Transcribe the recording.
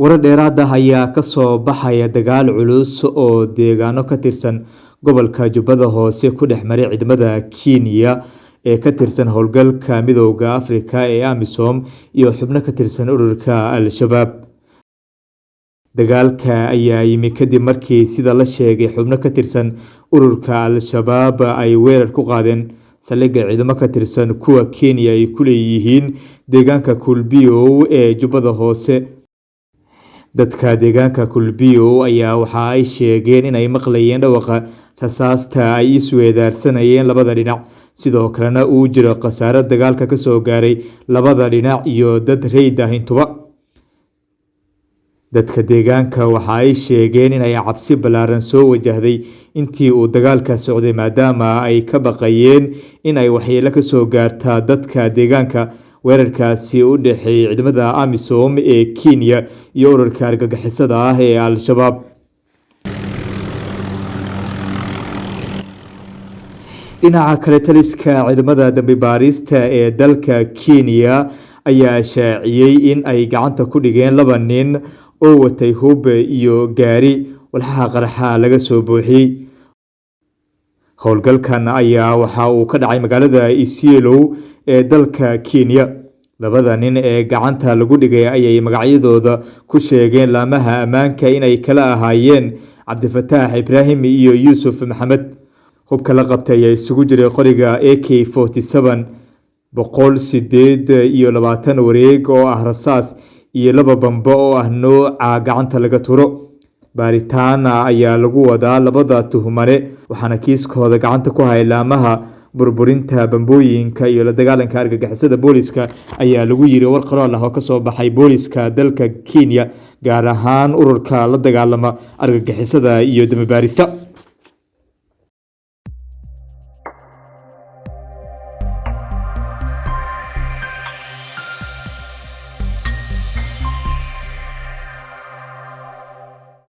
Warar dheeraad ah ayaa ka soo baxaya dagaal culus oo deegaano ka tirsan gobolka Jubbada Hoose ku dhex maray ciidamada Kenya ee ka tirsan howlgalka Midowga Afrika ee AMISOM iyo xubno ka tirsan ururka Al-Shabaab. Dagaalka ayaa yimi kadib markii sida la sheegay xubno ka tirsan ururka Al-Shabaab ay weerar ku qaadeen saldhigga ciidamo ka tirsan kuwa Kenya ay ku leeyihiin deegaanka Kulbiyow ee Jubbada Hoose. Dadka deegaanka Kulbiyow ayaa waxa ay sheegeen in ay maqlayeen dhawaqa rasaasta ay isweedaarsanayeen labada dhinac, sidoo kalena uu jiro khasaare dagaalka ka soo gaaray labada dhinac iyo dad rayid ah intuba. Dadka deegaanka waxa ay sheegeen in ay cabsi ballaaran soo wajahday intii uu dagaalka socday, maadaama ay ka baqayeen in ay waxyeello ka soo gaarta dadka deegaanka. Weerarkaasi u dhexeeyay ciidamada AMISOM ee Kenya iyo ururka argagixisada ah ee Al-Shabaab. Dhinaca kale, taliska ciidamada dambi baarista ee dalka Kenya ayaa shaaciyay in ay gacanta ku dhigeen 2 nin oo watay hub iyo gaari walxaha qarxa laga soo buuxiyay. Howlgalkan ayaa waxa uu ka dhacay magaalada Isiolo ee dalka Kenya. 2 nin ee gacanta lagu dhigay ayay magacyadooda ku sheegeen laamaha ammaanka inay kala ahaayeen Cabdifataax Ibraahim iyo Yuusuf Maxamed. Hubka la qabtay ayaa isugu jiray qoriga AK-47 128 wareeg oo ah rasaas iyo 2 bambo oo ah nooca gacanta laga turo. Baaritaan ayaa lagu wadaa 2 tuhmane, waxaana kiiskooda gacanta ku haya laamaha burburinta bambooyinka iyo la dagaalanka argagixisada. Booliska ayaa lagu yiri war qoraal ah oo ka soo baxay booliska dalka Kenya, gaar ahaan ururka la dagaalama argagixisada iyo dambi baarista.